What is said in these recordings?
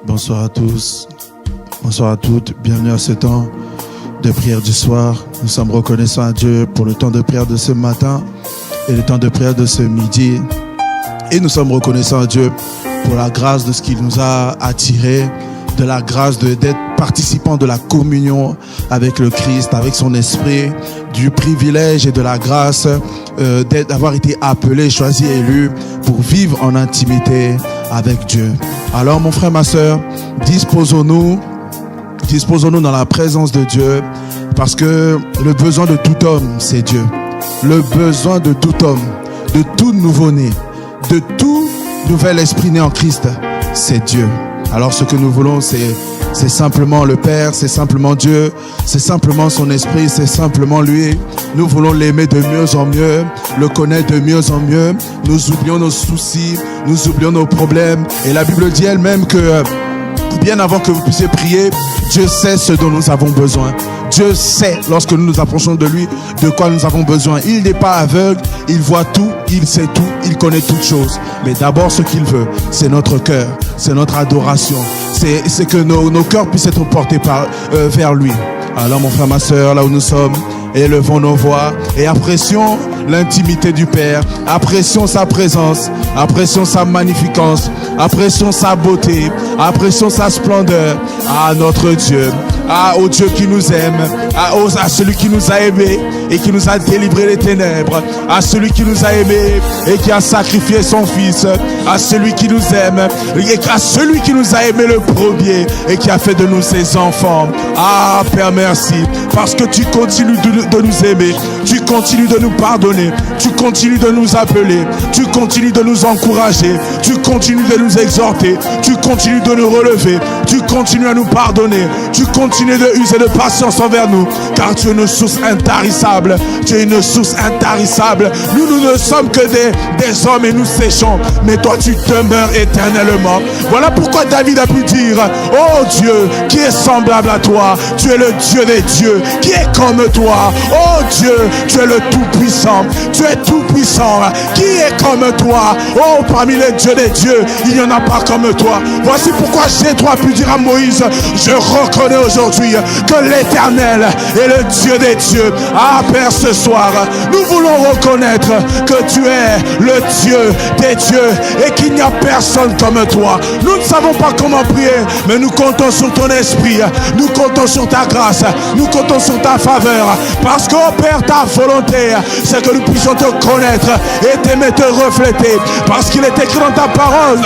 Bonsoir à tous, bonsoir à toutes, bienvenue à ce temps de prière du soir. Nous sommes reconnaissants à Dieu pour le temps de prière de ce matin et le temps de prière de ce midi. Et nous sommes reconnaissants à Dieu pour la grâce de ce qu'il nous a attirés, de la grâce d'être participants de la communion avec le Christ, avec son esprit, du privilège et de la grâce d'avoir été appelés, choisis, élus pour vivre en intimité avec Dieu. Alors mon frère, ma soeur, disposons-nous dans la présence de Dieu, parce que le besoin de tout homme, c'est Dieu. Le besoin de tout homme, de tout nouveau-né, de tout nouvel esprit né en Christ, c'est Dieu. Alors ce que nous voulons, c'est simplement le Père, c'est simplement Dieu, c'est simplement son esprit, c'est simplement lui. Nous voulons l'aimer de mieux en mieux, le connaître de mieux en mieux. Nous oublions nos soucis, nous oublions nos problèmes. Et la Bible dit elle-même que bien avant que vous puissiez prier, Dieu sait ce dont nous avons besoin. Dieu sait, lorsque nous nous approchons de lui, de quoi nous avons besoin. Il n'est pas aveugle, il voit tout, il sait tout, il connaît toutes choses. Mais d'abord, ce qu'il veut, c'est notre cœur, c'est notre adoration. C'est que nos cœurs puissent être portés vers lui. Alors mon frère, ma soeur, là où nous sommes, élevons nos voix et apprécions l'intimité du Père, apprécions sa présence, apprécions sa magnificence, apprécions sa beauté, apprécions sa splendeur. À notre Dieu, au Dieu qui nous aime, à celui qui nous a aimés et qui nous a délivrés des ténèbres, à celui qui nous a aimés et qui a sacrifié son Fils, à celui qui nous aime et à celui qui nous a aimés le premier et qui a fait de nous ses enfants. Ah Père, merci, parce que tu continues de nous aimer, tu continues de nous pardonner, tu continues de nous appeler, tu continues de nous encourager, tu continues de nous exhorter, tu continues de nous relever, tu continues à nous pardonner, tu continues de user de patience envers nous, car tu es une source intarissable, tu es une source intarissable. Nous ne sommes que des hommes et nous séchons, mais toi tu demeures éternellement. Voilà pourquoi David a pu dire: oh Dieu, qui est semblable à toi? Tu es le Dieu des dieux, qui est comme toi? Oh Dieu, tu es le tout-puissant, tu es tout-puissant, qui est comme toi? Oh, parmi les dieux des dieux, il n'y en a pas comme toi. Voici pourquoi Jéthro a pu dire à Moïse: je reconnais aujourd'hui que l'Éternel est le Dieu des dieux. Ah Père, ce soir, nous voulons reconnaître que tu es le Dieu des dieux et qu'il n'y a personne comme toi. Nous ne savons pas comment prier, mais nous comptons sur ton esprit, nous comptons sur ta grâce, nous comptons sur ta faveur, parce que, oh Père, ta volonté, c'est que nous puissions te connaître et t'aimer, te refléter, parce qu'il est écrit dans ta parole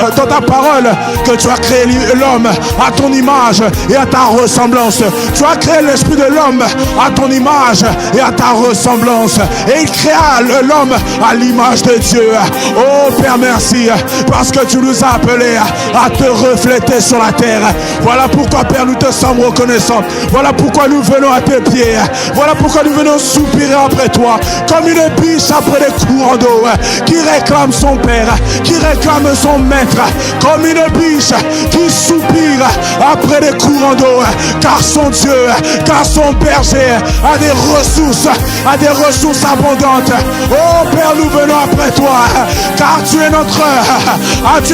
que tu as créé l'homme à ton image et à ta ressemblance. Tu as créé l'esprit de l'homme à ton image et à ta ressemblance, et il créa l'homme à l'image de Dieu. Oh Père, merci, parce que tu nous as appelés à te refléter sur la terre. Voilà pourquoi, Père, nous te sommes reconnaissants. Voilà pourquoi nous venons à tes pieds. Voilà pourquoi nous venons soupirer après toi, comme une biche après des courants d'eau, qui réclame son Père, qui réclame son Maître, comme une biche qui soupire après des courants d'eau, car son Dieu, car son berger a des ressources abondantes. Oh Père, nous venons après toi, car tu es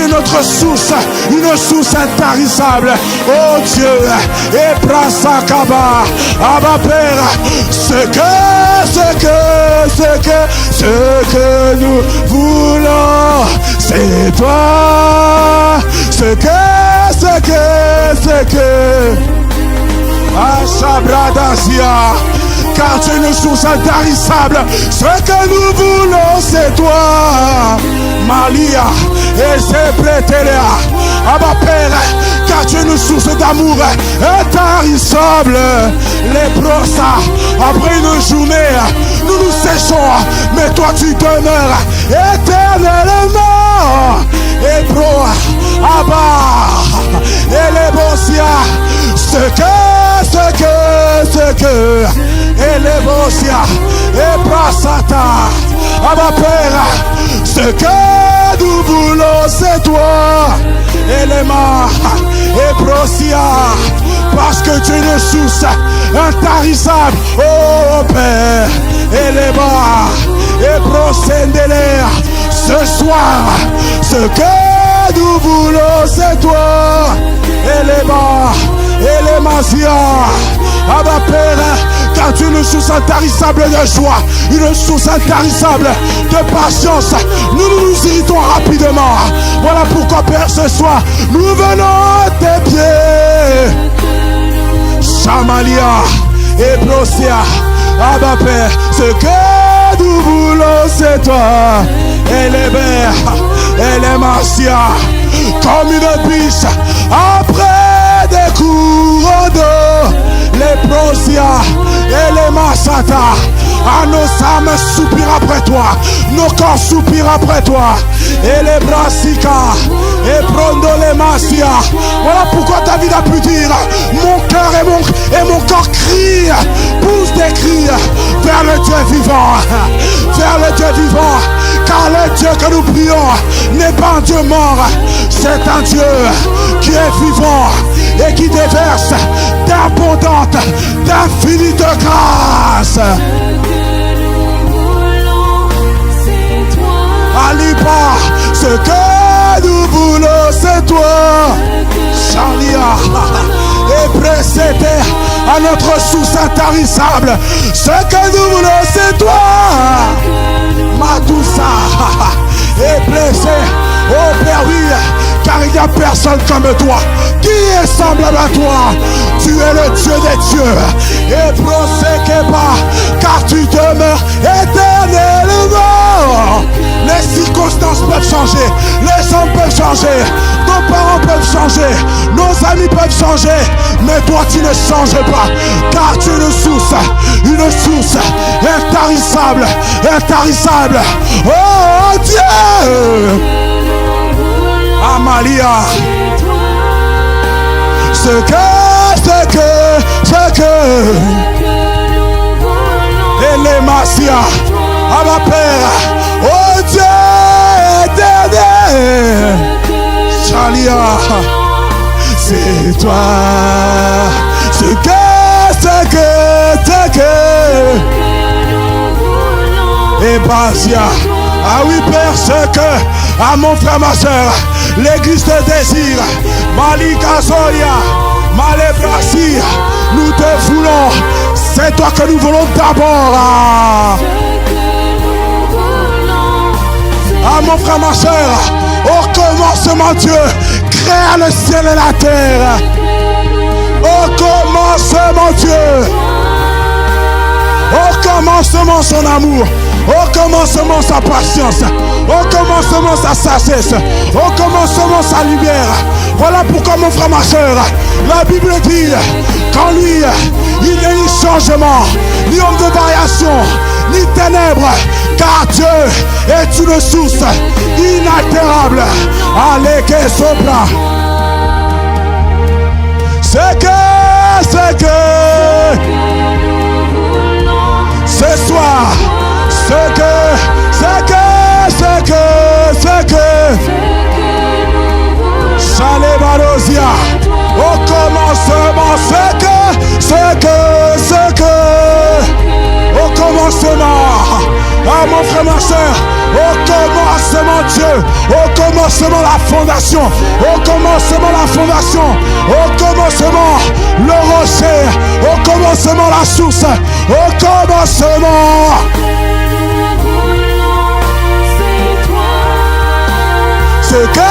notre source, une source intarissable. Oh Dieu, et Brasakaba, Abba Père, ce que nous voulons, c'est toi. Ce que Ashabradasia, car tu es une source intarissable. Ce que nous voulons, c'est toi. Malia et Zebretelea, Abba Père, car tu es une source d'amour intarissable. Les brossas, après une journée, nous nous séchons, mais toi tu demeures éternellement. Et pro, Abba, et les bossia, ce que, et les bossia, et brasata, Abba Père, ce que nous voulons, c'est toi. Et les mains, et brossia, parce que tu es une source intarissable. Oh Père, et les bas, et brosendele, Ce soir, ce que nous voulons, c'est toi. Et les bas, et les mazias. Abba Père, car tu es une source intarissable de joie, une source intarissable de patience. Nous irritons rapidement. Voilà pourquoi, Père, ce soir, nous venons à tes pieds. Shamalia et Prosia. Abba Père, ce que nous voulons, c'est toi. Et les verts, et les martias, comme une biche après des courants d'eau. Les Prosia et les Masata. À nos âmes soupirent après toi, nos corps soupirent après toi. Et les Brassica et Prondo les Masia. Voilà pourquoi David a pu dire: mon cœur et mon corps crient, poussent des cris vers le Dieu vivant, vers le Dieu vivant. Car le Dieu que nous prions n'est pas un Dieu mort, c'est un Dieu qui est vivant et qui déverse d'abondantes, d'infinies grâces. Aliba, ce que nous voulons, c'est toi. Charlia et précédé à notre source intarissable. Ce que nous voulons, c'est toi. Matoussa est blessé. Oh Père, oui, car il n'y a personne comme toi qui est semblable à toi. Tu es le Dieu des dieux. Et proséqueba, car tu demeures éternellement. Les circonstances peuvent changer, les hommes peuvent changer, nos parents peuvent changer, nos amis peuvent changer, mais toi tu ne changes pas, car tu es une source intarissable, intarissable. Oh Dieu, Amalia, ce que et les Massia, à ma Père, oh Dieu éternel, Chalia, c'est toi, ce que et Basia. Ah oui Père, ce que à mon frère, ma soeur, l'église te désire. Malika Zoya, Malebrasi, nous te voulons. C'est toi que nous voulons d'abord. Ah mon frère, ma soeur, au commencement Dieu créa le ciel et la terre. Au commencement Dieu, au commencement son amour, au commencement sa patience, au commencement sa sagesse, au commencement sa lumière. Voilà pourquoi mon frère, ma soeur, la Bible dit qu'en lui il n'y a ni changement, ni ombre de variation, ni ténèbres, car Dieu est une source inaltérable. Allez, que sopra. C'est que ce soir, c'est que Chalébarosia, au commencement, au commencement, ah mon frère, ma soeur, au commencement Dieu, au commencement la fondation, au commencement la fondation, au commencement le rocher, au commencement la source, au commencement. C'est que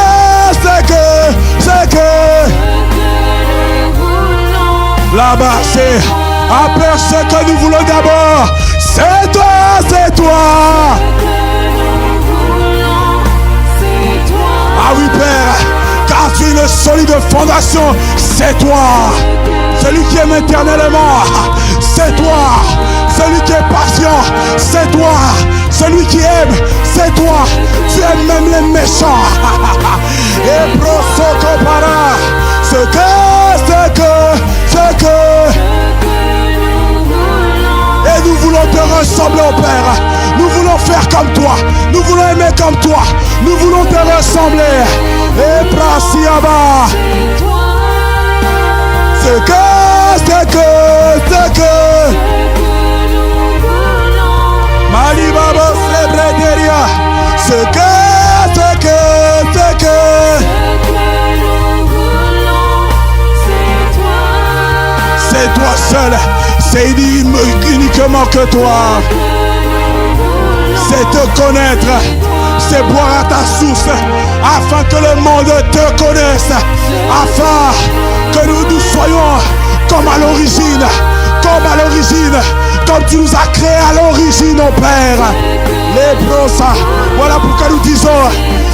là-bas c'est après ce que nous voulons d'abord, c'est toi. Ah oui Père, car tu es une solide fondation, c'est toi. Celui qui aime éternellement, c'est toi. Celui qui est patient, c'est toi. Celui qui aime, c'est toi. Tu aimes même les méchants. Et prosokopara, ce que et nous voulons te ressembler au Père. Nous voulons faire comme toi. Nous voulons aimer comme toi. Nous voulons te ressembler. Et Prasiaba, ce que Malibabo Sebrederia, ce que autrement que toi. C'est te connaître, c'est boire à ta source, afin que le monde te connaisse, afin que nous soyons comme à l'origine, comme tu nous as créés à l'origine, oh Père. Les brossas, voilà pourquoi nous disons,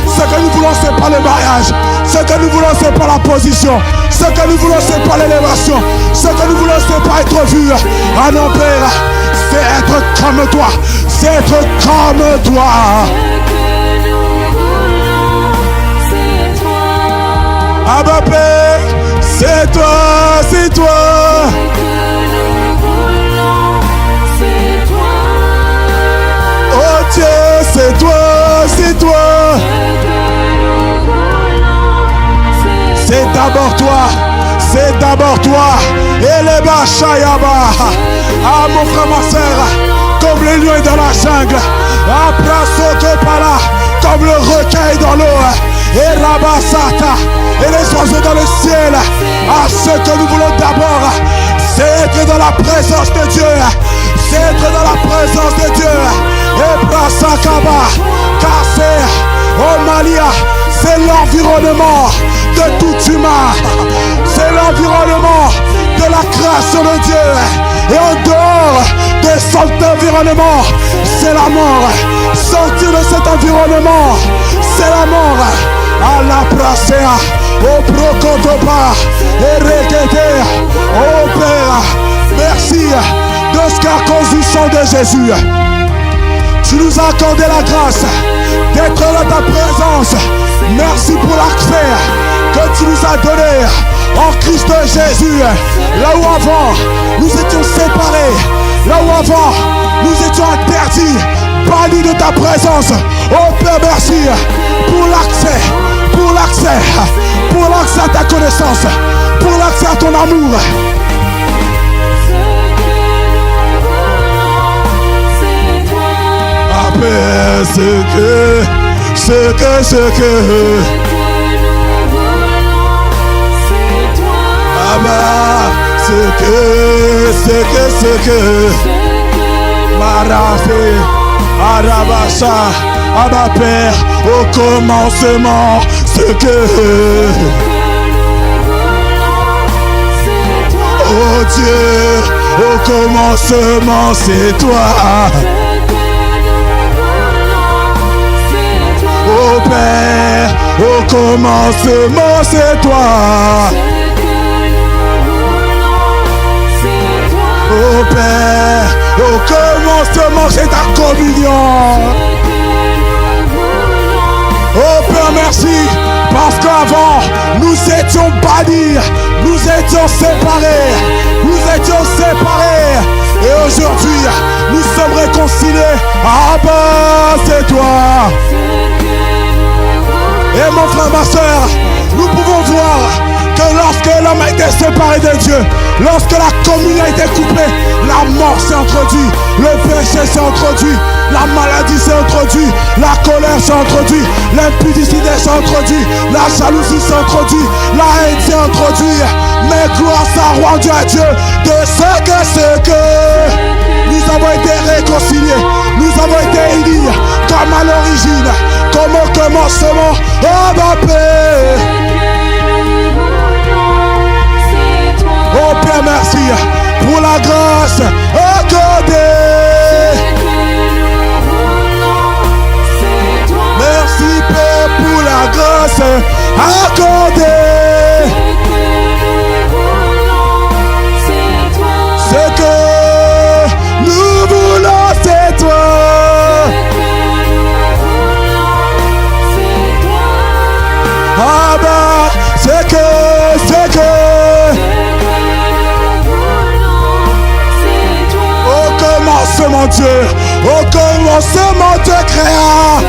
ce que nous voulons, c'est pas le mariage, ce que nous voulons, c'est pas la position, ce que nous voulons, c'est pas l'élévation, ce que nous voulons, c'est pas être vu. Ah non, Père, c'est être comme toi, c'est être comme toi. Abba Père, c'est toi, c'est toi. Oh Dieu, c'est toi, c'est toi. C'est d'abord toi, c'est d'abord toi. Et les Bachayaba. Ah mon frère, ma soeur, comme le lion est dans la jungle. Ah Prasokopala, comme le requin dans l'eau. Et Rabasata, et les oiseaux dans le ciel. Ah, ce que nous voulons d'abord, c'est être dans la présence de Dieu. C'est être dans la présence de Dieu. Et Brasakaba, Kassé, Omalia, c'est l'environnement de tout humain. C'est l'environnement de la création de Dieu. Et en dehors de cet environnement, c'est la mort. Sortir de cet environnement, c'est la mort. À la prasea, au procotopa, et requêter, oh Père, merci de ce qu'à cause du sang de Jésus, tu nous as accordé la grâce d'être dans ta présence. Merci pour l'accès que tu nous as donné en Christ Jésus. Là où avant, nous étions séparés, là où avant, nous étions interdits, bannis de ta présence. Oh Père, merci pour l'accès. Pour l'accès à ta connaissance, pour l'accès à ton amour. Après ce que ah bah, ce que Marafé, Arabassa, Abba Père, au commencement, ce que oh Dieu, au commencement, c'est toi. Oh Père, au commencement, c'est toi. Oh Père, au commencement, c'est ta communion. Oh Père, merci, parce qu'avant, nous étions bannis, nous étions séparés, et aujourd'hui, nous sommes réconciliés. Ah bah, c'est toi. Et mon frère, ma soeur, nous pouvons voir que lorsque l'homme a été séparé de Dieu, lorsque la communion a été coupée, la mort s'est introduite, le péché s'est introduit, la maladie s'est introduite, la colère s'est introduite, l'impudicité s'est introduite, la jalousie s'est introduite, la haine s'est introduite. Mais gloire soit rendue à Dieu de ce que nous avons été réconciliés, nous avons été unis comme à l'origine, comme au commencement. Oh ma paix. Oh Père, merci pour la grâce accordée. Merci Père pour la grâce accordée. Ce que nous voulons, c'est toi. Ah bah, c'est que mon Dieu, au commencement te créa.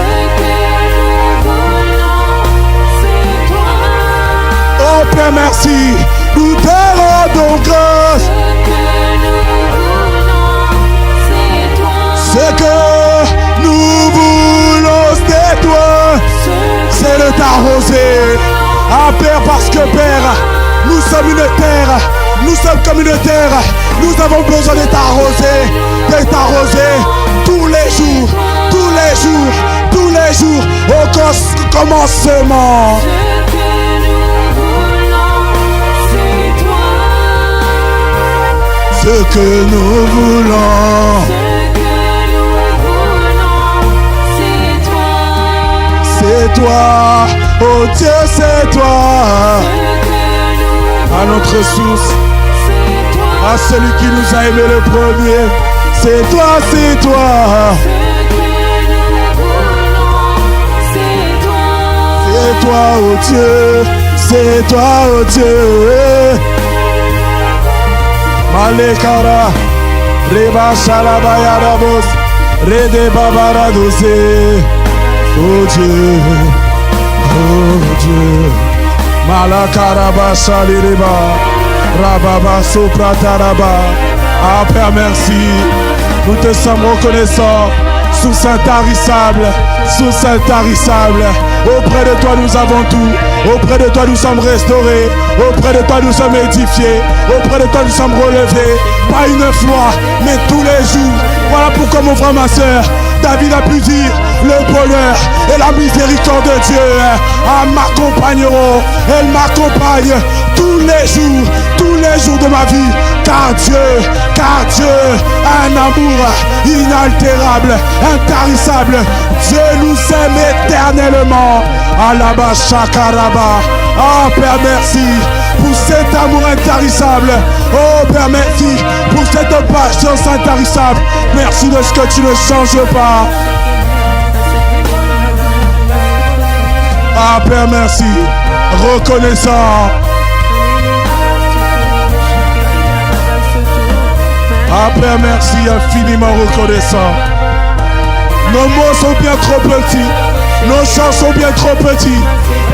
Oh Père, merci, nous te rendons grâce. Ce que nous voulons, c'est toi, c'est de t'arroser. Ah Père, parce que Père, nous sommes une terre Nous sommes communautaires. Nous avons besoin d'être arrosés. D'être arrosés tous les jours. Tous les jours. Tous les jours. Au commencement. Ce que nous voulons, c'est toi, oh Dieu, c'est toi, à notre source, à celui qui nous a aimé le premier, c'est toi, c'est toi, c'est toi, oh Dieu, c'est toi, oh Dieu. Malekara, Reba Shalabaya Rabos, Rede Babara Dose. Oh Dieu, Malakaraba Shalireba, Rababa Soprataraba. Ah Père, merci. Nous te sommes reconnaissants. Source intarissable, source intarissable. Auprès de toi nous avons tout. Auprès de toi nous sommes restaurés. Auprès de toi nous sommes édifiés. Auprès de toi nous sommes relevés. Pas une fois, mais tous les jours. Voilà pourquoi mon frère, ma soeur, David a pu dire: le bonheur et la miséricorde de Dieu m'accompagneront. Elle m'accompagne tous les jours de ma vie. Car Dieu a un amour inaltérable, intarissable. Dieu nous aime éternellement. Alaba Shakaraba. Ah Père, merci pour cet amour intarissable. Oh Père, merci pour cette patience intarissable. Merci de ce que tu ne changes pas. Ah Père, merci. Reconnaissant. Ah Père, merci, infiniment reconnaissant. Nos mots sont bien trop petits. Nos chants sont bien trop petits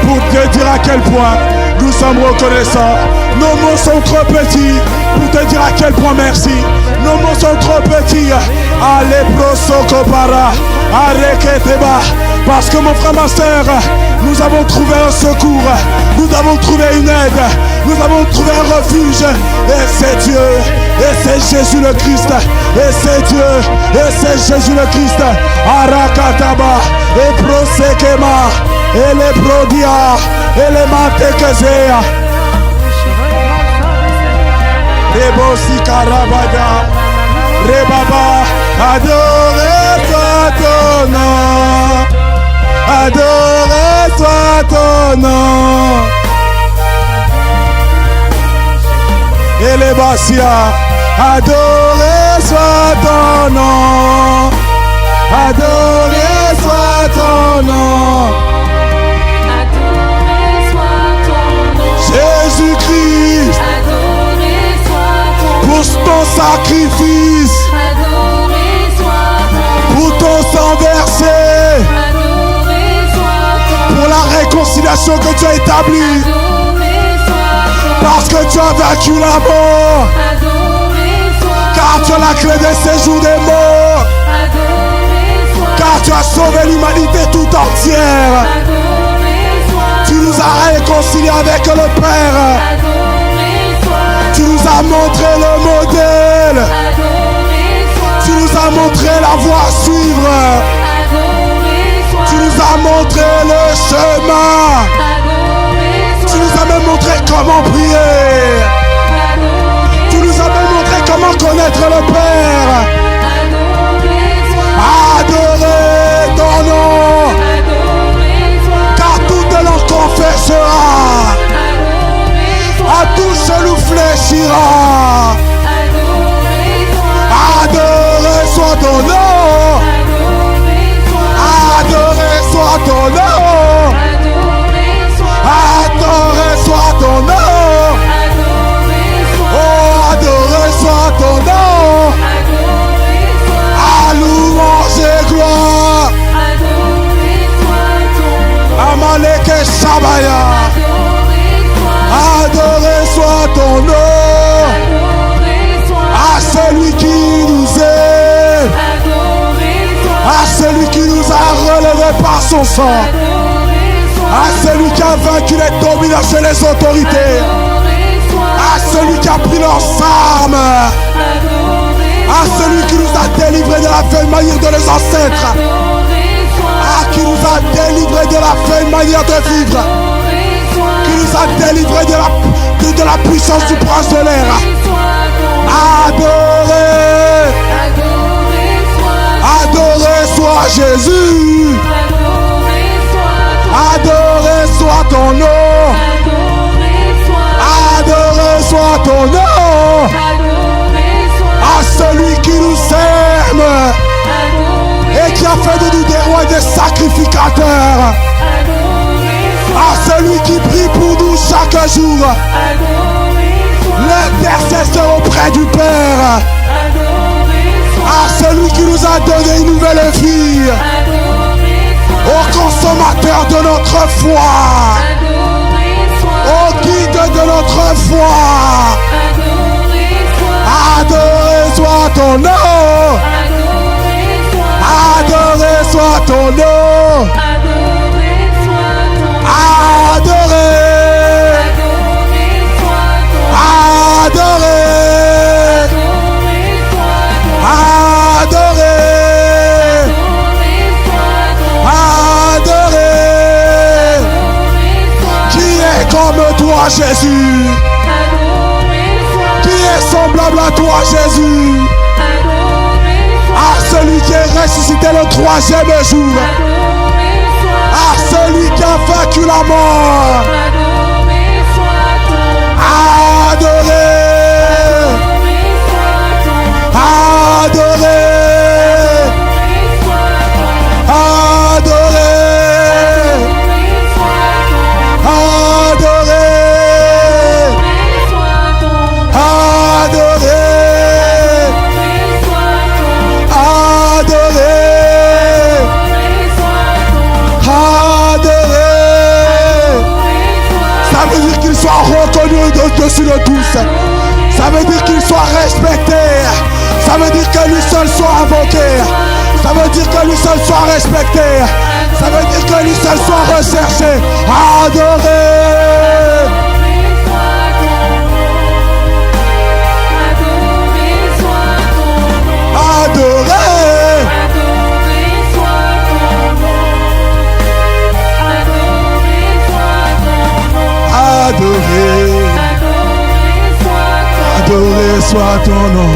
pour te dire à quel point nous sommes reconnaissants. Nos mots sont trop petits pour te dire à quel point merci. Nos mots sont trop petits. Allez, prosokopara, areketeba. Parce que mon frère, ma soeur, nous avons trouvé un secours. Nous avons trouvé une aide. Nous avons trouvé un refuge. Et c'est Dieu. Et c'est Jésus le Christ. Et c'est Dieu. Et c'est Jésus le Christ. Arakataba. Et prosekema. Et les prodia. Et les matekezea. Rebosi karabada. Rebaba. Adorez toi ton nom. Adorez soit ton nom. Et les bassia, adorez soit ton nom. Adorez soit ton nom. Adorez soit ton nom. Jésus-Christ, Adorez soit ton nom. pour ton sacrifice, Adorez soit ton nom. pour ton sang versé, pour la réconciliation que tu as établie, parce que tu as vaincu la mort, car tu as la clé des séjours des morts, car tu as sauvé l'humanité tout entière, tu nous as réconciliés avec le Père, tu nous as montré le modèle, tu nous as montré la voie à suivre, tu nous as montré le chemin. Tu nous as même montré comment prier. Tu nous as même montré comment connaître le Père. Adorez ton nom. Car toute langue confessera. À tout genou fléchira. Adorez soit ton nom. Adorez soit ton nom. Adorez soit ton nom. Oh, adorez soit ton nom. À louange et gloire. Amalek et Shabaya. Adorez soit ton nom. À celui qui nous aime. À celui qui nous a relevés par son sang. À celui qui a vaincu les dominations et les autorités. À celui qui a pris leurs armes, à celui qui nous a délivrés de la vieille manière de nos ancêtres, qui nous a délivrés de la vieille manière de vivre, qui nous a délivrés de la puissance du prince de l'air. Adoré, adoré soit Jésus, adoré soit ton nom, adoré soit ton nom, à celui qui nous aime et qui a fait de nous des rois et des sacrificateurs, à celui qui prie pour nous chaque jour, l'intercesseur auprès du Père, à celui qui nous a donné une nouvelle vie, au consommateur de notre foi, au guide de notre foi. Adoré soit ton nom, adoré soit ton nom, adoré, adoré, adoré, adoré. Qui est comme toi, Jésus? Qui est semblable à toi, Jésus? À celui qui est ressuscité le troisième jour, à celui qui a vaincu la mort. Adoré, adoré, adoré, adoré, adoré, adoré, adoré. Ça veut dire qu'il soit reconnu au-dessus de tous. Ça veut dire qu'il soit respecté. Ça veut dire que lui seul soit invoqué. Ça veut dire que lui seul soit respecté. Ça veut dire que lui seul soit recherché. Adoré. Adoré. Adoré. Adoré soit ton nom.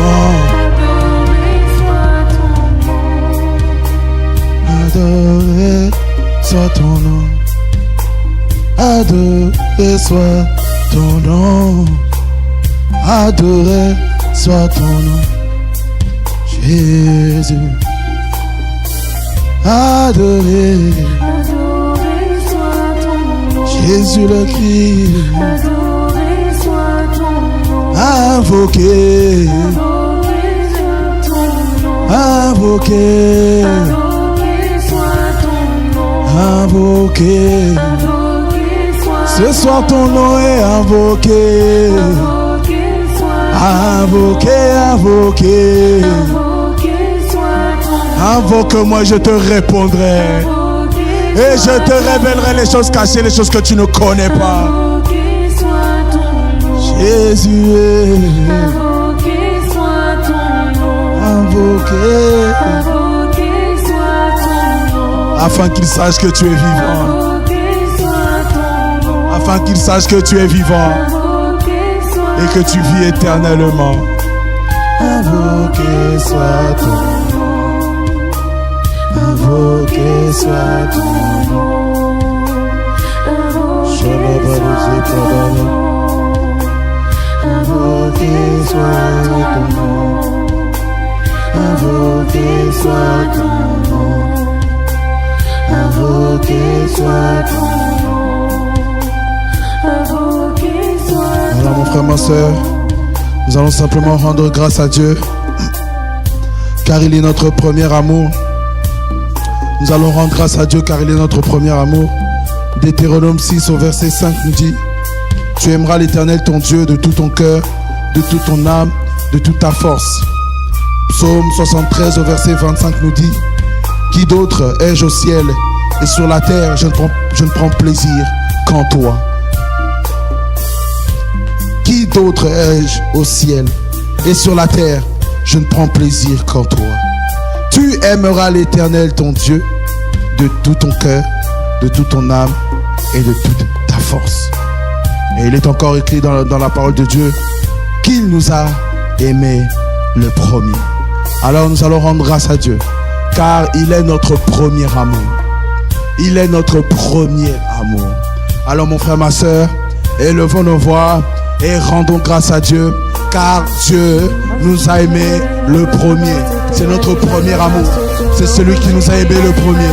Adoré soit ton nom. Adoré soit ton nom. Adoré soit ton nom. Jésus. Adoré. Jésus le Christ. Invoqué, invoqué, invoqué. Ce soir ton nom est invoqué, invoqué, invoqué. Invoque-moi, je te répondrai. Et je te révélerai les choses cachées, les choses que tu ne connais pas. Jésus est invoqué, afin qu'il sache que tu es vivant, afin qu'il sache que tu es vivant et que tu vis éternellement. Invoqué soit ton nom, invoqué soit ton nom. Invoqué soit ton nom, invoqué soit ton nom, invoqué soit ton nom, invoqué soit ton nom. Alors mon frère, ma soeur, nous allons simplement rendre grâce à Dieu, car il est notre premier amour. Nous allons rendre grâce à Dieu, car il est notre premier amour. Deutéronome 6 au verset 5 nous dit: tu aimeras l'Éternel ton Dieu de tout ton cœur, de toute ton âme, de toute ta force. Psaume 73 au verset 25 nous dit: qui d'autre ai-je au ciel et sur la terre, je ne prends plaisir qu'en toi. Qui d'autre ai-je au ciel? Et sur la terre, je ne prends plaisir qu'en toi. Tu aimeras l'Éternel ton Dieu de tout ton cœur, de toute ton âme et de toute ta force. Et il est encore écrit dans la parole de Dieu qu'il nous a aimés le premier. Alors nous allons rendre grâce à Dieu, car il est notre premier amour. Il est notre premier amour. Alors mon frère, ma soeur, élevons nos voix et rendons grâce à Dieu, car Dieu nous a aimés le premier. C'est notre premier amour. C'est celui qui nous a aimés le premier.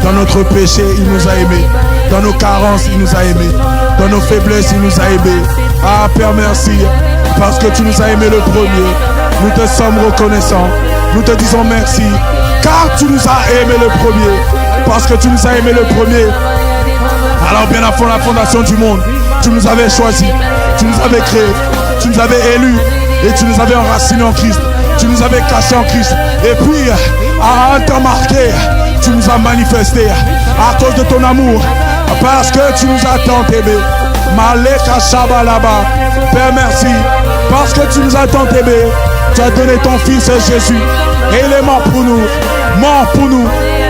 Dans notre péché, il nous a aimés. Dans nos carences, il nous a aimés. Dans nos faiblesses, il nous a aimés. Ah Père, merci, parce que tu nous as aimés le premier. Nous te sommes reconnaissants. Nous te disons merci, car tu nous as aimés le premier. Parce que tu nous as aimés le premier. Alors bien avant la fondation du monde, tu nous avais choisis, tu nous avais créés, tu nous avais élus et tu nous avais enracinés en Christ. Tu nous avais cachés en Christ. Et puis, à un temps marqué, tu nous as manifestés à cause de ton amour. Parce que tu nous as tant aimés. Maleka Shabalaba. Père, merci. Parce que tu nous as tant aimés. Tu as donné ton fils Jésus. Et il est mort pour nous. Mort pour nous.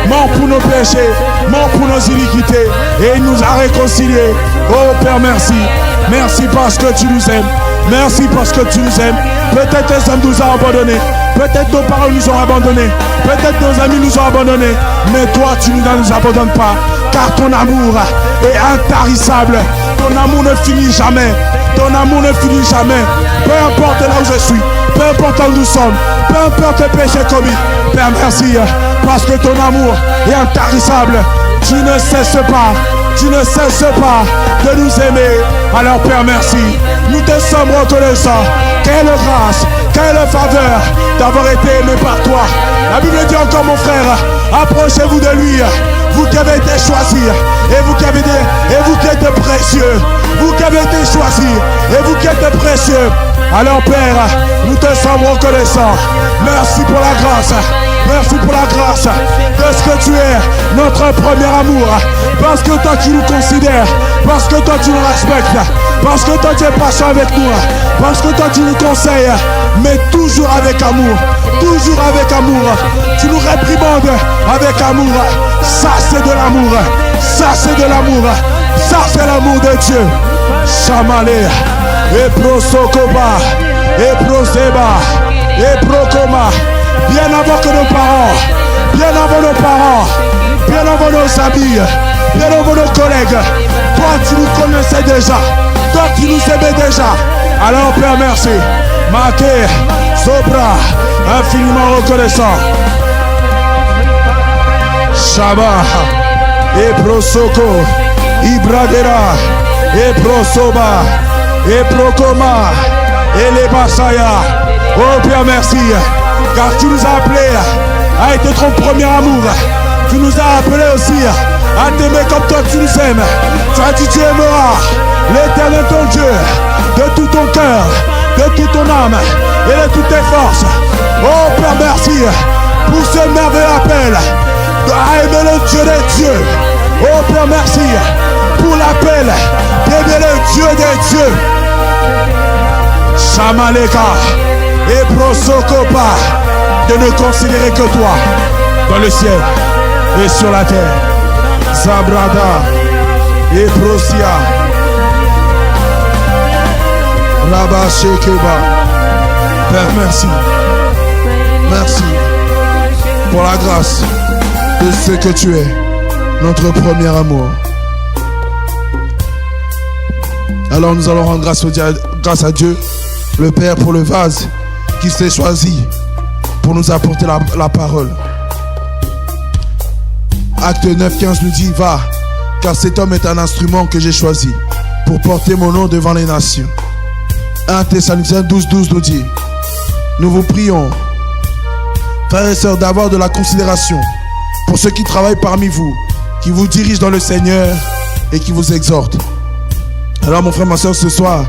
Mort pour nos péchés. Mort pour nos iniquités. Et il nous a réconciliés. Oh Père, merci. Merci parce que tu nous aimes. Merci parce que tu nous aimes. Peut-être les hommes nous ont abandonnés. Peut-être nos parents nous ont abandonnés. Peut-être nos amis nous ont abandonnés. Mais toi, tu ne nous abandonnes pas. Car ton amour est intarissable. Ton amour ne finit jamais. Ton amour ne finit jamais. Peu importe là où je suis. Peu importe où nous sommes. Peu importe les péchés commis. Père, merci. Parce que ton amour est intarissable. Tu ne cesses pas. Tu ne cesses pas de nous aimer. Alors Père, merci. Nous te sommes reconnaissants. Quelle grâce, quelle faveur d'avoir été aimé par toi. La Bible dit encore, mon frère, approchez-vous de lui. Vous qui avez été choisis, et vous qui êtes précieux. Vous qui avez été choisis, et vous qui êtes précieux. Alors Père, nous te sommes reconnaissants. Merci pour la grâce. Merci pour la grâce de ce que tu es, notre premier amour. Parce que toi tu nous considères, parce que toi tu nous respectes, parce que toi tu es patient avec nous, parce que toi tu nous conseilles, mais toujours avec amour, toujours avec amour. Tu nous réprimandes avec amour. Ça c'est de l'amour, ça c'est de l'amour, ça c'est l'amour de Dieu. Shamalé, et prosokoba, et proseba, et procoma. Bien avant que nos parents, bien avant nos parents, bien avant nos amis, bien avant nos collègues, toi tu nous connaissais déjà, toi tu nous aimais déjà. Alors Père, merci. Maké, Sopra, infiniment reconnaissant. Shaba, et Prosoko, Ibradera, et Prosoba, et Procoma, et les Basaya. Oh Père, merci. Car tu nous as appelés à être ton premier amour. Tu nous as appelés aussi à t'aimer comme toi tu nous aimes. Tu as dit tu aimeras l'Éternel ton Dieu de tout ton cœur, de toute ton âme et de toutes tes forces. Oh Père, merci pour ce merveilleux appel à aimer le Dieu des dieux. Oh Père, merci pour l'appel d'aimer le Dieu des dieux. Shamaleka et Prosokopa, de ne considérer que toi dans le ciel et sur la terre. Zabrada et Prosia, Rabba Shekeba. Père, merci. Merci pour la grâce de ce que tu es, notre premier amour. Alors nous allons rendre grâce à Dieu, le Père, pour le vase qui s'est choisi pour nous apporter la parole. Acte 9:15 nous dit: va, car cet homme est un instrument que j'ai choisi pour porter mon nom devant les nations. 1 Thessaloniciens 12:12 nous dit: nous vous prions, frères et sœurs, d'avoir de la considération pour ceux qui travaillent parmi vous, qui vous dirigent dans le Seigneur et qui vous exhortent. Alors mon frère, ma soeur, ce soir,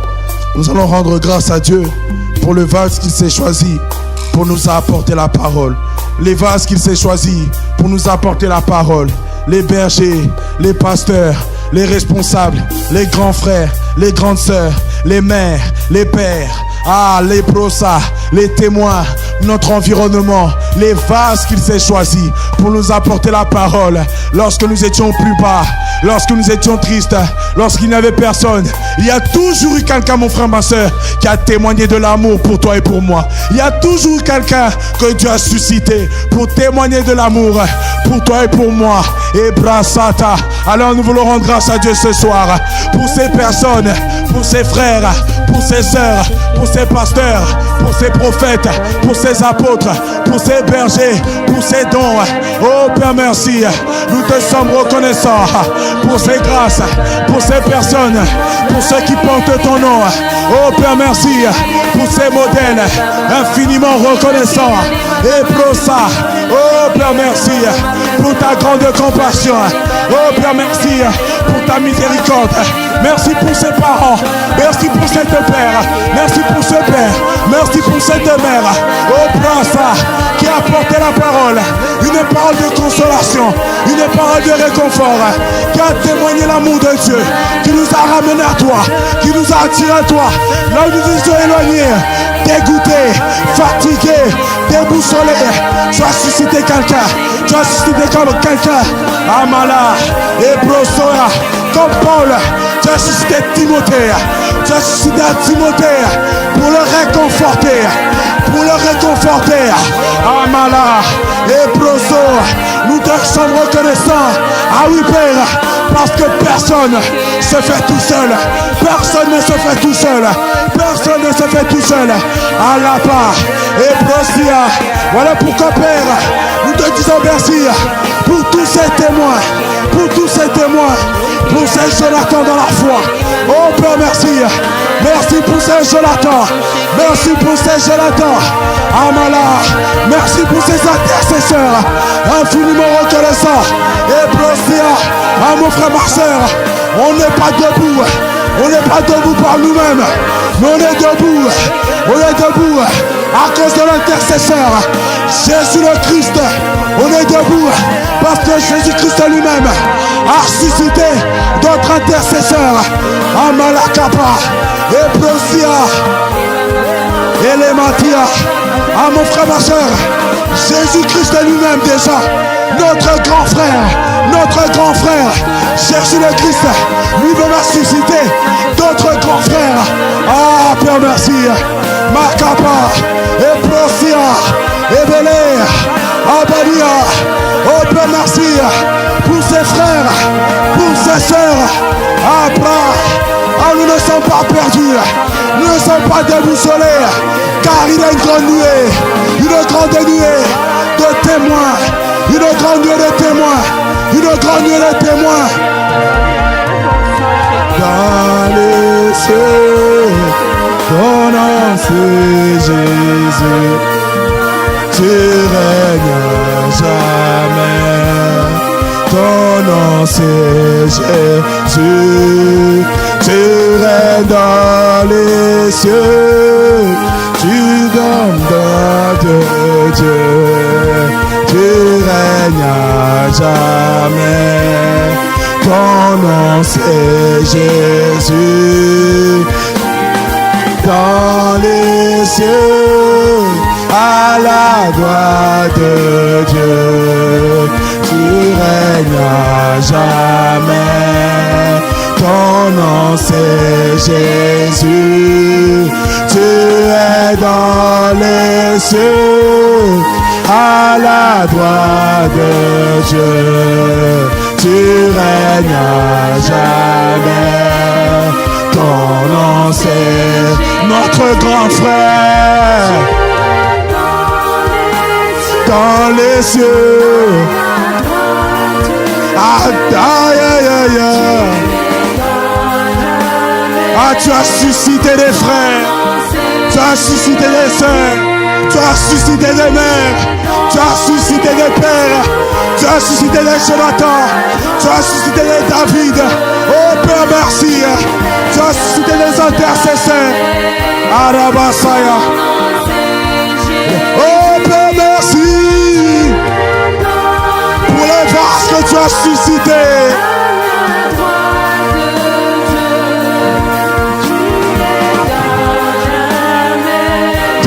nous allons rendre grâce à Dieu pour le vase qu'il s'est choisi pour nous apporter la parole. Les vases qu'il s'est choisis pour nous apporter la parole. Les bergers, les pasteurs, les responsables, les grands frères, les grandes sœurs, les mères, les pères, les prosas, les témoins, notre environnement, les vases qu'il s'est choisis pour nous apporter la parole lorsque nous étions plus bas, lorsque nous étions tristes, lorsqu'il n'y avait personne. Il y a toujours eu quelqu'un, mon frère, ma soeur, qui a témoigné de l'amour pour toi et pour moi. Il y a toujours eu quelqu'un que Dieu a suscité pour témoigner de l'amour pour toi et pour moi. Et brassata. Alors nous voulons rendre grâce à Dieu ce soir pour ces personnes, pour ces frères, pour ces sœurs, pour ces pasteurs, pour ces prophètes, pour ces apôtres, pour ces bergers, pour ces dons. Oh Père, merci. Nous te sommes reconnaissants pour ces grâces, pour ces personnes, pour ceux qui portent ton nom. Oh Père, merci pour ces modèles, infiniment reconnaissants. Et pour ça, oh Père, merci pour ta grande compassion. Oh Père, merci pour ta miséricorde. Merci pour ses parents. Merci pour cette père. Merci pour ce père. Merci pour cette mère. Oh Prince, qui a porté la parole. Une parole de consolation. Une parole de réconfort. Qui a témoigné l'amour de Dieu. Qui nous a ramenés à toi. Qui nous a attirés à toi. Là où nous étions éloignés. Dégoûtés. Fatigués. Déboussolés. Tu as suscité quelqu'un. Tu as suscité comme quelqu'un. Amala. Et Brosoya. Comme Paul. Tu as suscité Timothée. Tu as suscité à Timothée pour le réconforter. Pour le réconforter. Amala et Broso. Nous te sommes reconnaissants. Ah oui, Père. Parce que personne se fait tout seul. Personne ne se fait tout seul. Personne ne se fait tout seul. Alapa et Brosia. Voilà pourquoi, Père, nous te disons merci pour tous ces témoins. Pour tous ces témoins. Pour ces Jonathan dans la foi. Oh Père, merci. Merci pour ces Jonathan. Merci pour ces Jonathan. Amala. Merci pour ces intercesseurs. Infiniment reconnaissants. Et Brosia. Ah mon frère, ma soeur. On n'est pas debout. On n'est pas debout par nous-mêmes. Mais on est debout. On est debout à cause de l'intercesseur. Jésus le Christ. On est debout parce que Jésus-Christ lui-même a suscité d'autres intercesseurs. Amalakapa, Ebrosia, Elematia. Ah mon frère, ma soeur, Jésus-Christ lui-même déjà, notre grand frère, Jésus le Christ, lui-même a suscité d'autres grands frères. Ah Père, merci. Makapa, Ebrosia, Ebele, Abalia. Oh Père, merci pour ses frères, pour ses sœurs. Nous ne sommes pas perdus, nous ne sommes pas déboussolés, car il y a une grande nuée de témoins, une grande nuée de témoins, une grande nuée de témoins. Dans les cieux, ton nom c'est Jésus, tu règnes jamais. Ton nom c'est Jésus, tu règnes dans les cieux, tu donnes de Dieu, tu règnes à jamais. Ton nom c'est Jésus, dans les cieux, à la gloire de Dieu, tu règnes à jamais. Ton nom c'est Jésus, tu es dans les cieux, à la gloire de Dieu, tu règnes à jamais. Ton nom c'est notre grand frère, dans les cieux. Tu as suscité des frères, tu as suscité des sœurs, tu as suscité des mères, tu as suscité des pères, tu as suscité des Jonathan, tu as suscité des David. Oh Père, merci. Tu as suscité des intercesseurs. Arabasaya. Oh Père, merci pour les vases que tu as suscités.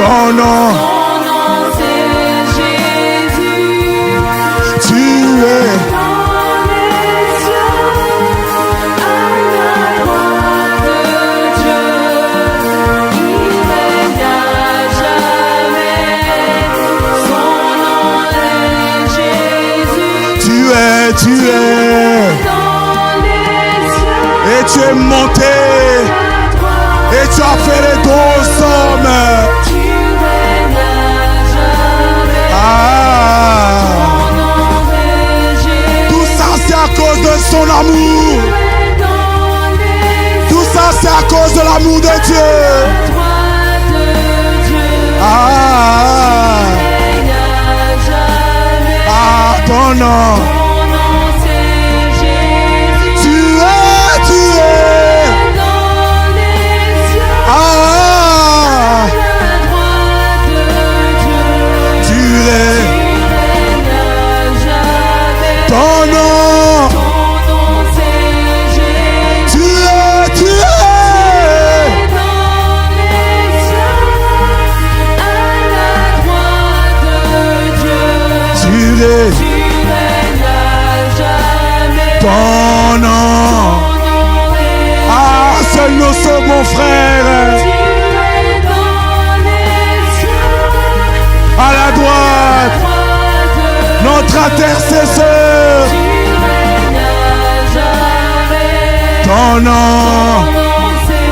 Ton nom, Ton nom c'est Jésus. tu es. Dans les cieux, à la droite de Dieu, il règne à jamais. Son nom est Jésus. Tu es. Dans les cieux, Et tu es monté. à droite, Et tu as fait les 12 hommes. tu règnes à jamais. Ah. Ton nom est Jésus. Tout ça c'est à cause de son amour. Dans les Tout ça c'est à cause de l'amour de Dieu. droite de Dieu, Ah. règne à jamais. Ah, ton nom. Ton nom c'est Jésus. Tu es. Dans les cieux, Ah. à la droite de Dieu, Tu es. règne à jamais. Ton nom. Ton nom c'est Jésus. Tu es. Dans les cieux, à la droite de Dieu, Tu es. tu règnes à jamais. Ton nom. Ton nom est Ah, seul nous sommes mon frère. Tu es dans les cieux, À la droite, droite de notre intercesseur. tu règnes à jamais. Ton nom. Ton nom c'est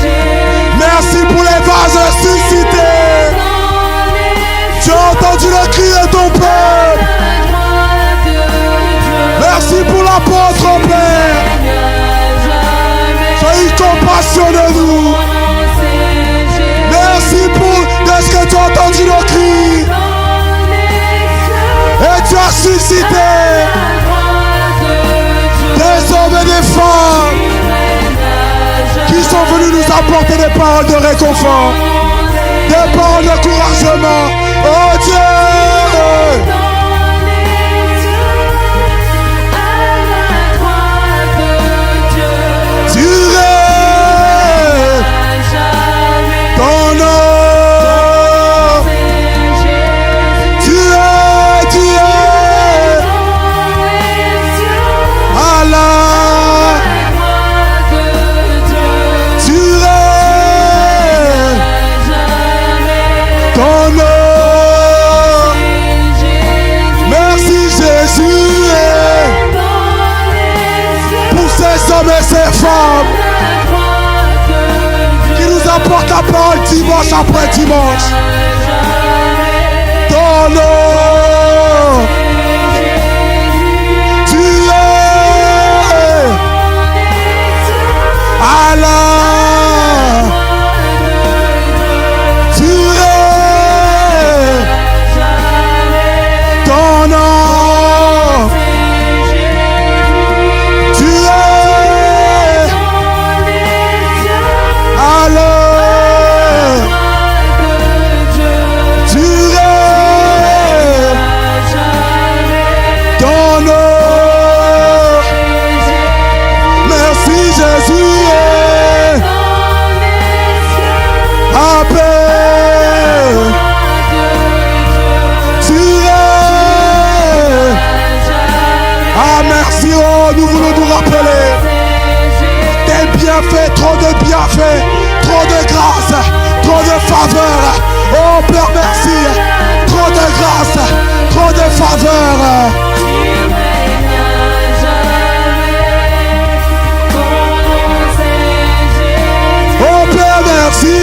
Jésus. Merci pour les vases suscités. Dans les Tu as entendu le cri de ton peuple. droite de Dieu, Merci pour l'apôtre, Père. règne à jamais. Sois eu compassion de nous. Ton nom c'est Jésus. Merci pour de ce que tu as entendu le cri. Dans les cieux, Et tu as suscité à droite de Dieu, des hommes et des femmes tu règnes à jamais. qui sont venus nous apporter des paroles de réconfort, Ton nom c'est des paroles d'encouragement. Oh Dieu, dans les cieux, à la droite de Dieu, tu es. à jamais. Ton nom. C'est Jésus. Tu es. Dans les cieux, Allah. à droite de Dieu, Tu es. à jamais. Ton nom. C'est Jésus. Merci Jésus. Dans les cieux, Pour ces hommes et ces femmes à droite de Dieu, qui nous apportent la parole dimanche après dimanche. à jamais. Ton nom. Tu es. Allah. Tu es. Ton nom. Tu es. Allah. Tu es. Ton nom. Merci Jésus. Appelle. Tu es. Ah merci, oh, nous voulons nous rappeler tes bienfaits, trop de bienfaits, trop de grâce, trop de faveur. Oh Père, merci. Trop de grâce, trop de faveur. Oh Père, merci.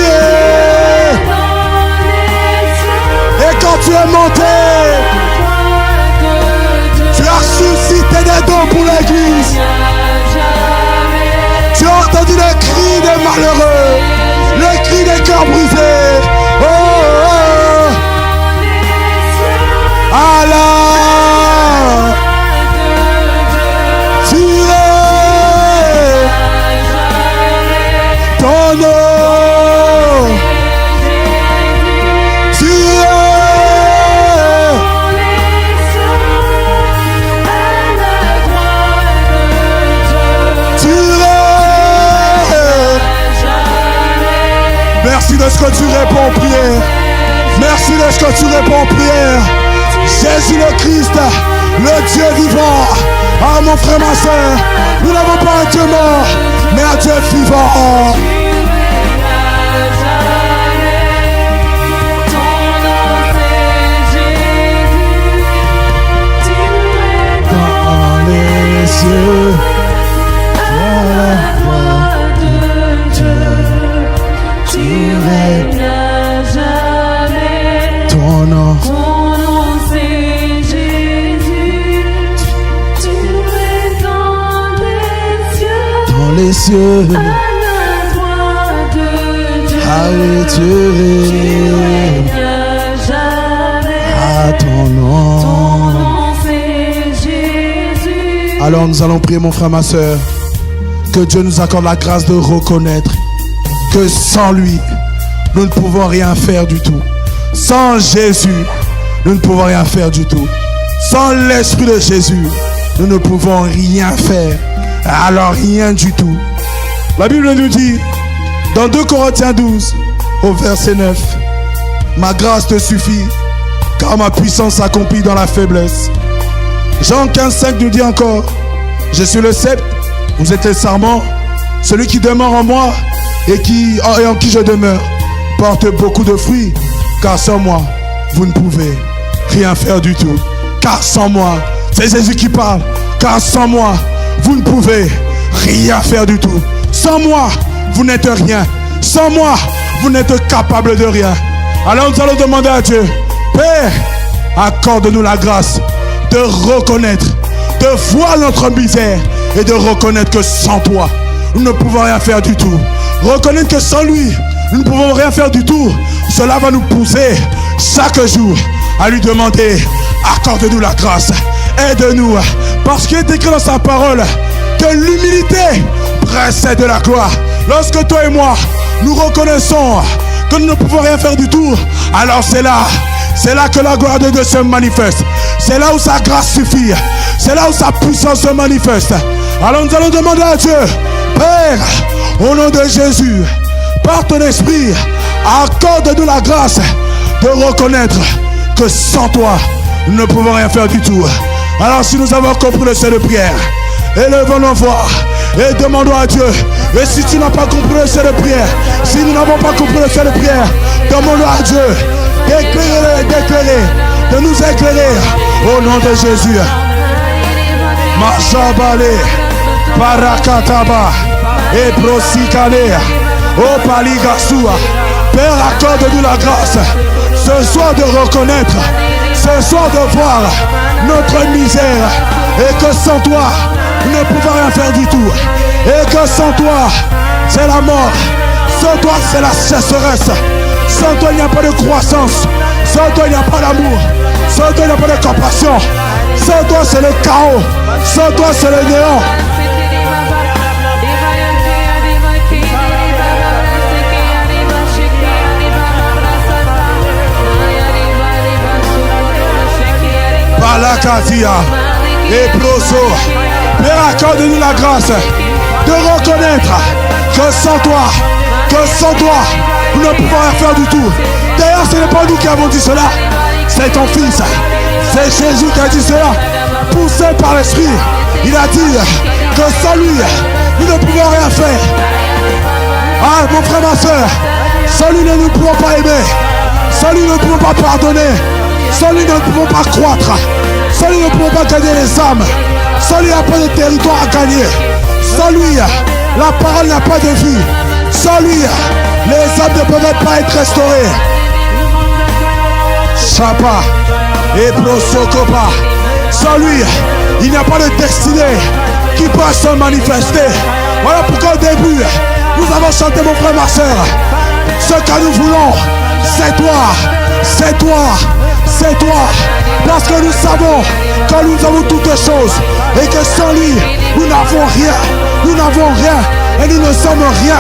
Et quand tu es monté, tu as suscité des dons pour l'Église. Tu as entendu le cri des malheureux, le cri des cœurs brisés. Oh, oh, oh. Allah, tu es. Ton nom, tu es. Tu es. Merci de ce que tu réponds aux prières. Merci de ce que tu réponds aux prières. Jésus le Christ, le Dieu vivant. Ah mon frère, ma soeur, nous n'avons pas un Dieu mort, mais un Dieu vivant. Dans les cieux, à la voix de Dieu, tu règnes à jamais. Ton nom, c'est Jésus. Tu es dans les cieux. dans les cieux, À la voix de Dieu. ah Tu Dieu, règnes à jamais. à ton nom. Ton nom, c'est Jésus. Alors nous allons prier, mon frère, ma soeur, que Dieu nous accorde la grâce de reconnaître que sans lui, nous ne pouvons rien faire du tout. Sans Jésus, nous ne pouvons rien faire du tout. Sans l'Esprit de Jésus, nous ne pouvons rien faire. Alors rien du tout. La Bible nous dit, dans 2 Corinthiens 12, au verset 9, ma grâce te suffit, car ma puissance s'accomplit dans la faiblesse. Jean 15,5 nous dit encore, je suis le cep, vous êtes les sarments, celui qui demeure en moi et en qui je demeure porte beaucoup de fruits, car sans moi, vous ne pouvez rien faire du tout. Car sans moi, c'est Jésus qui parle, car sans moi, vous ne pouvez rien faire du tout. Sans moi, vous n'êtes rien. Sans moi, vous n'êtes capable de rien. Alors nous allons demander à Dieu, Père, accorde-nous la grâce de reconnaître, de voir notre misère et de reconnaître que sans toi, nous ne pouvons rien faire du tout. Reconnaître que sans lui, nous ne pouvons rien faire du tout. Cela va nous pousser chaque jour à lui demander, accorde-nous la grâce, aide-nous. Parce qu'il est écrit dans sa parole que l'humilité précède la gloire. Lorsque toi et moi, nous reconnaissons que nous ne pouvons rien faire du tout, alors c'est là que la gloire de Dieu se manifeste. C'est là où sa grâce suffit. C'est là où sa puissance se manifeste. Alors nous allons demander à Dieu, Père, au nom de Jésus, par ton esprit, accorde-nous la grâce de reconnaître que sans toi, nous ne pouvons rien faire du tout. Alors si nous avons compris le sein de prière, élevons nos voix et demandons à Dieu. Et si tu n'as pas compris le sein de prière, si nous n'avons pas compris le sein de prière, demandons à Dieu d'éclairer, de nous éclairer au nom de Jésus. Machabale, Parakataba, et Prosikale, O Paligasua. Père, accorde-nous la grâce ce soir de reconnaître, ce soir de voir notre misère et que sans toi, nous ne pouvons rien faire du tout. Et que sans toi, c'est la mort. Sans toi, c'est la sécheresse. Sans toi, il n'y a pas de croissance. Sans toi, il n'y a pas d'amour. Sans toi, il n'y a pas de compassion. Sans toi, c'est le chaos. Sans toi, c'est le néant. Palakatia et Proso. Père, accorde-nous la grâce de reconnaître que sans toi, nous ne pouvons rien faire du tout. D'ailleurs, ce n'est pas nous qui avons dit cela, c'est ton fils. C'est Jésus qui a dit cela, poussé par l'Esprit. Il a dit que sans lui, nous ne pouvons rien faire. Ah, mon frère, ma soeur, sans lui, nous ne pouvons pas aimer. Sans lui, nous ne pouvons pas pardonner. Sans lui, nous ne pouvons pas croître. Sans lui, nous ne pouvons pas gagner les âmes. Sans lui, il n'y a pas de territoire à gagner. Sans lui, la parole n'a pas de vie. Sans lui, les âmes ne peuvent pas être restaurées. Chapa et Prosokopa. Sans lui, il n'y a pas de destinée qui peut se manifester. Voilà pourquoi au début, nous avons chanté, mon frère, ma soeur. Ce que nous voulons, c'est toi, c'est toi, c'est toi. Parce que nous savons que nous avons toutes choses et que sans lui, nous n'avons rien. Nous n'avons rien et nous ne sommes rien.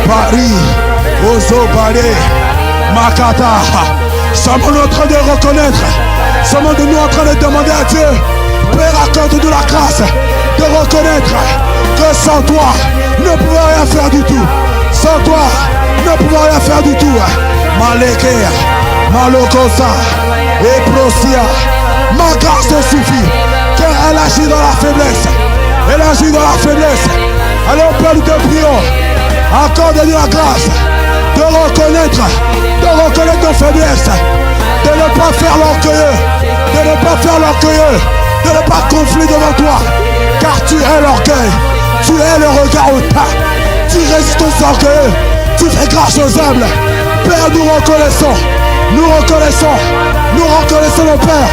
Paris, Ozobale, Makata. Sommes-nous en train de reconnaître? Sommes-nous en train de demander à Dieu, Père, accorde-nous la grâce de reconnaître que sans toi, nous ne pouvons rien faire du tout. Sans toi, nous ne pouvons rien faire du tout. Malekea, Malokosa, Eprosia. Ma grâce te suffit, car elle agit dans la faiblesse. Elle agit dans la faiblesse. Alors Père, nous te prions, accorde-nous la grâce de reconnaître nos faiblesses, de ne pas faire l'orgueilleux, de ne pas gonfler devant toi, car tu es l'orgueil, tu es le regard hautain, tu résistes aux orgueilleux, tu fais grâce aux humbles. Père, nous reconnaissons nos pères,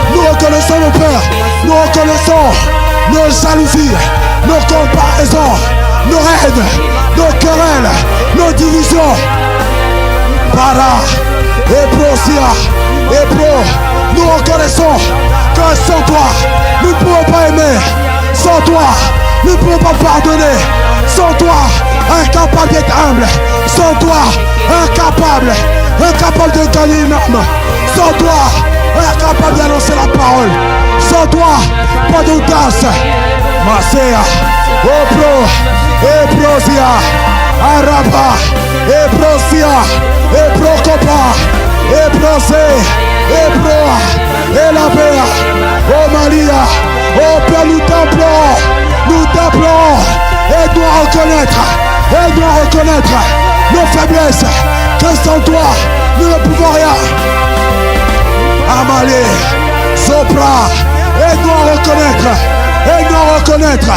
nous reconnaissons nos pères, nous reconnaissons nos jalousies, nos comparaisons, nos haines, nos querelles, nos divisions. Para, Eprosia, Epro, nous reconnaissons que sans toi, nous ne pouvons pas aimer, sans toi, nous ne pouvons pas pardonner, sans toi, incapable d'être humble, sans toi, incapable de gagner une âme, sans toi, incapable d'annoncer la parole, sans toi, pas d'audace. Masea, Opro, Eprosia, Araba, Eprosia, Eprocopa, Eprose, Eproa, Elabea, Oh Maria, oh Père, nous t'appelons, aide-nous à reconnaître nos faiblesses, que sans toi, nous ne pouvons rien. Amalé, Sopra, aide-nous à reconnaître.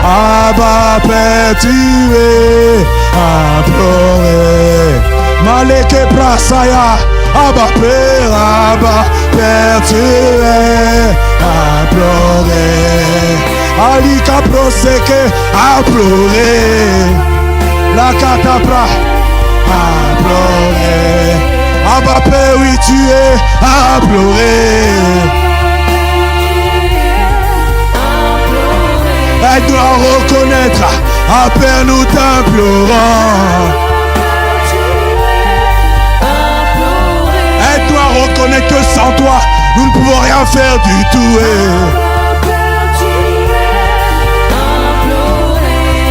Abba, Père, tu es imploré. Maleke Prasaya, Abba, Père, tu es imploré. Alika Proseke, imploré. La Katapra, imploré. Abba, Père, oui, tu es imploré. Aide-nous à reconnaître, Père, nous t'implorons. Aide-nous à reconnaître que sans toi, nous ne pouvons rien faire du tout.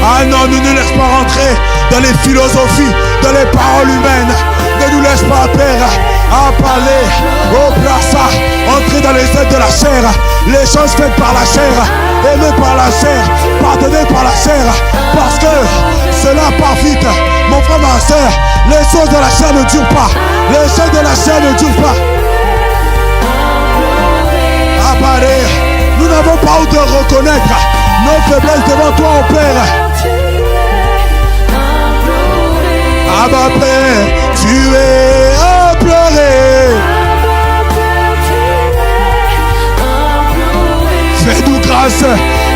Ah non, ne nous laisse pas rentrer dans les philosophies, dans les paroles humaines. Ne nous laisse pas, Père, à parler, au plaça, entrer dans les aides de la chair, les choses faites par la chair, aimées par la chair, pardonnées par la chair, parce que cela part vite. Mon frère, ma soeur, les choses de la chair ne durent pas. Les choses de la chair ne durent pas. Apparaît, nous n'avons pas où de reconnaître nos faiblesses devant toi, oh Père. Abba Père, tu es imploré. Fais-nous grâce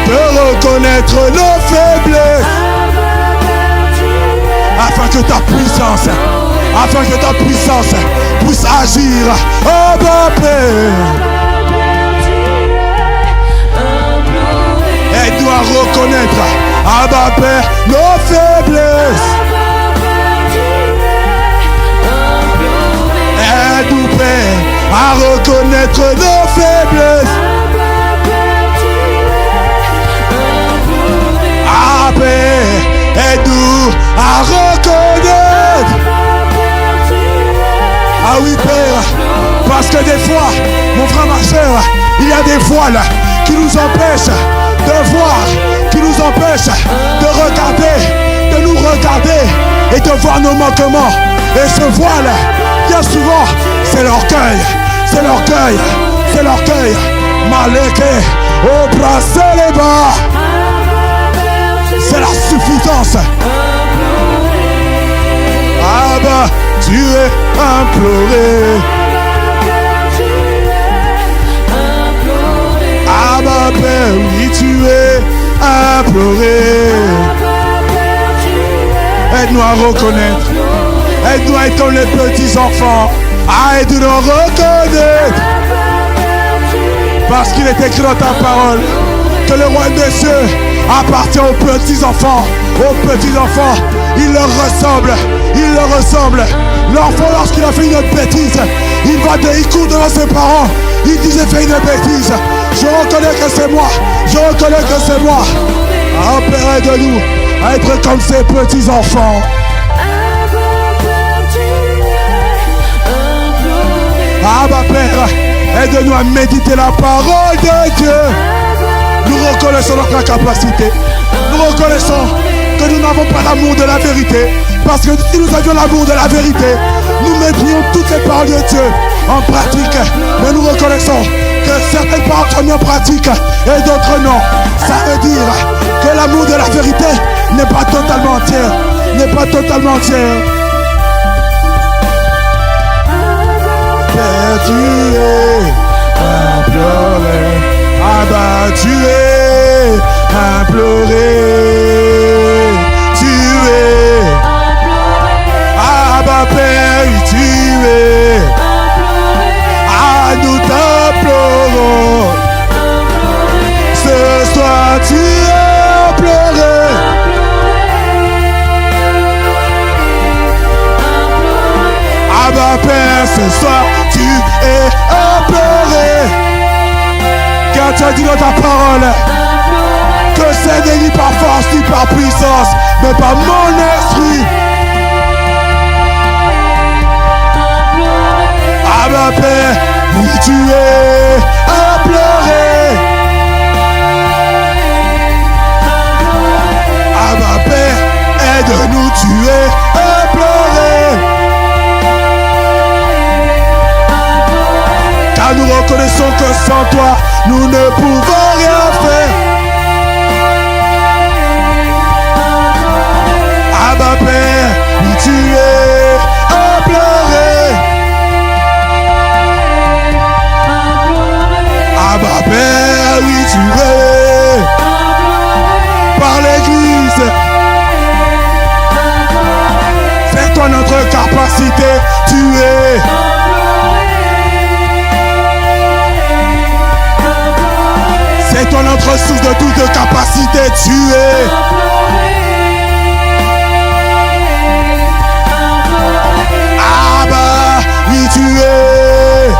de reconnaître nos faiblesses, afin que ta puissance puisse agir. Abba Père, aide-nous à reconnaître, Abba Père, nos faiblesses. Aide-nous, Père, à reconnaître nos faiblesses. Ah, Père, aide-nous à reconnaître. Ah oui, Père, parce que des fois, mon frère, ma soeur, il y a des voiles qui nous empêchent de voir, qui nous empêchent de regarder, de nous regarder et de voir nos manquements. Et ce voile, bien souvent, c'est l'orgueil. Maleke, au bras, c'est les bas. C'est la suffisance. Abba, tu es imploré. Abba, Père, oui, tu es imploré. Aide-nous à reconnaître. Aide-nous à être comme les petits enfants. Aide-nous à reconnaître. Parce qu'il est écrit dans ta parole que le royaume des cieux appartient aux petits enfants. Aux petits enfants, il leur ressemble. L'enfant, lorsqu'il a fait une bêtise, il court devant ses parents. Il dit: j'ai fait une bêtise. Je reconnais que c'est moi. Ah, Père, aide-nous à être comme ces petits enfants. Abba Père, aide-nous à méditer la parole de Dieu. Nous reconnaissons notre incapacité. Nous reconnaissons que nous n'avons pas l'amour de la vérité. Parce que si nous avions l'amour de la vérité, nous mettrions toutes les paroles de Dieu en pratique. Mais nous reconnaissons que certaines paroles sont mises en pratique et d'autres non. Ça veut dire que l'amour de la vérité n'est pas totalement entier. N'est pas totalement entier. Père, tu es imploré. Abba, tu es imploré. Tu es Abba Père, tu es. Ah, nous t'implorons. Ce soir, tu es imploré. Abba Père, ce soir, tu es imploré. Car tu as dit dans ta parole que c'est n'est ni par force ni par puissance, mais par mon esprit. Abba Père, oui tu es imploré. Abba Père, aide-nous, tu es imploré. Car nous reconnaissons que sans toi, nous ne pouvons rien faire. Abba Père, oui tu es imploré. Abba Père, oui tu es par l'Église. C'est toi notre capacité, tu es. C'est toi notre source de toute capacité, tu es. Abba, oui tu es.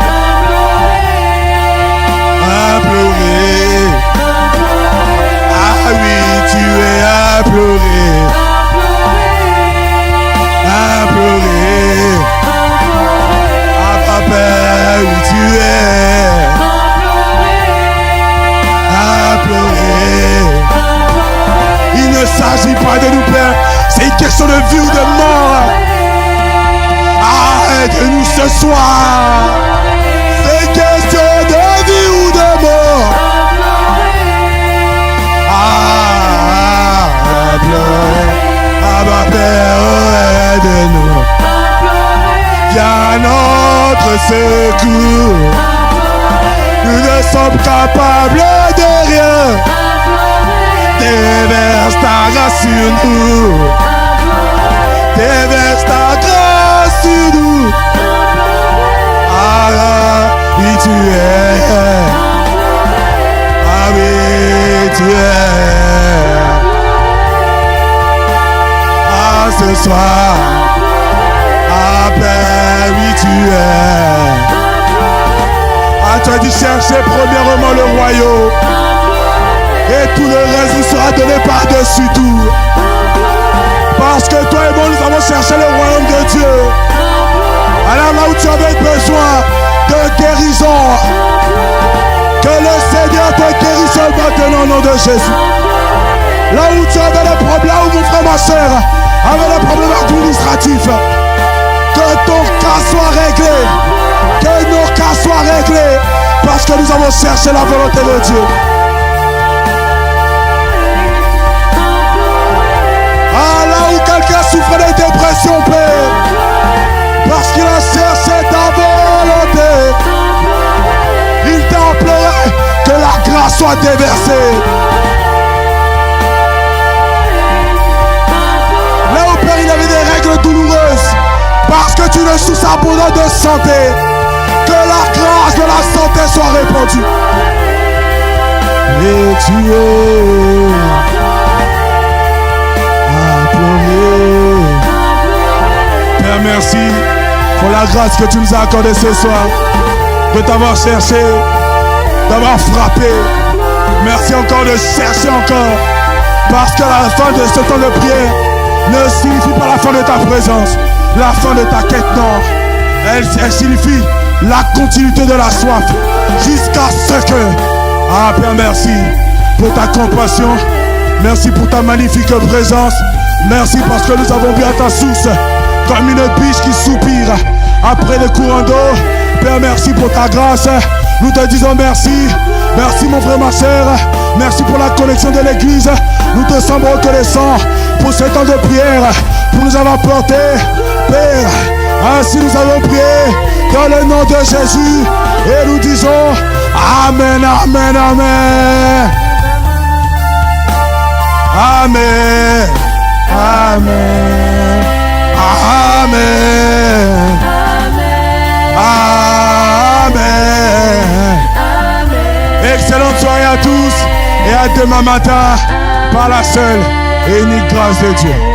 Imploré. Ah oui, tu es imploré. Imploré. Abba Père, oui tu es. Il ne s'agit pas de nous perdre, c'est une question de vie ou de mort. Aide-nous ce soir. C'est une question de vie ou de mort. Abba Père, aide-nous. Viens à notre secours. Nous ne sommes capables de rien. Déverse ta grâce sur nous. Déverse ta grâce sur nous. Ah oui tu es. Ah oui tu es. Ah ce soir. Ah Père oui tu es. Ah tu as dit chercher premièrement le royaume. Et tout le reste nous sera donné par-dessus tout. Parce que toi et moi nous avons cherché le royaume de Dieu. Alors là où tu avais besoin de guérison, que le Seigneur te guérisse maintenant au nom de Jésus. Là où tu avais le problème, là où mon frère, ma soeur avait le problème administratif, que ton cas soit réglé. Que nos cas soient réglés. Parce que nous avons cherché la volonté de Dieu. Ah, là où quelqu'un souffre de dépression, Père, parce qu'il a cherché ta volonté, il t'a imploré que la grâce soit déversée. Là où, Père, il avait des règles douloureuses, parce que tu ne souffres pas de santé, que la grâce de la santé soit répandue. Et tu es imploré. Père, merci pour la grâce que tu nous as accordée ce soir, de t'avoir cherché, d'avoir frappé. Merci encore de chercher encore, parce que la fin de ce temps de prière ne signifie pas la fin de ta présence, la fin de ta quête, non. Elle signifie la continuité de la soif jusqu'à ce que... Ah Père, merci pour ta compassion. Merci pour ta magnifique présence. Merci parce que nous avons bu à ta source comme une biche qui soupire après le courant d'eau. Père, merci pour ta grâce. Nous te disons merci. Merci mon frère, ma soeur. Merci pour la connexion de l'église. Nous te sommes reconnaissants pour ce temps de prière, pour nous avoir porté. Père, ainsi nous avons prié dans le nom de Jésus. Et nous disons Amen, Amen, Amen. Amen. Amen. Amen. Amen. Excellente soirée à tous et à demain matin par la seule et unique grâce de Dieu.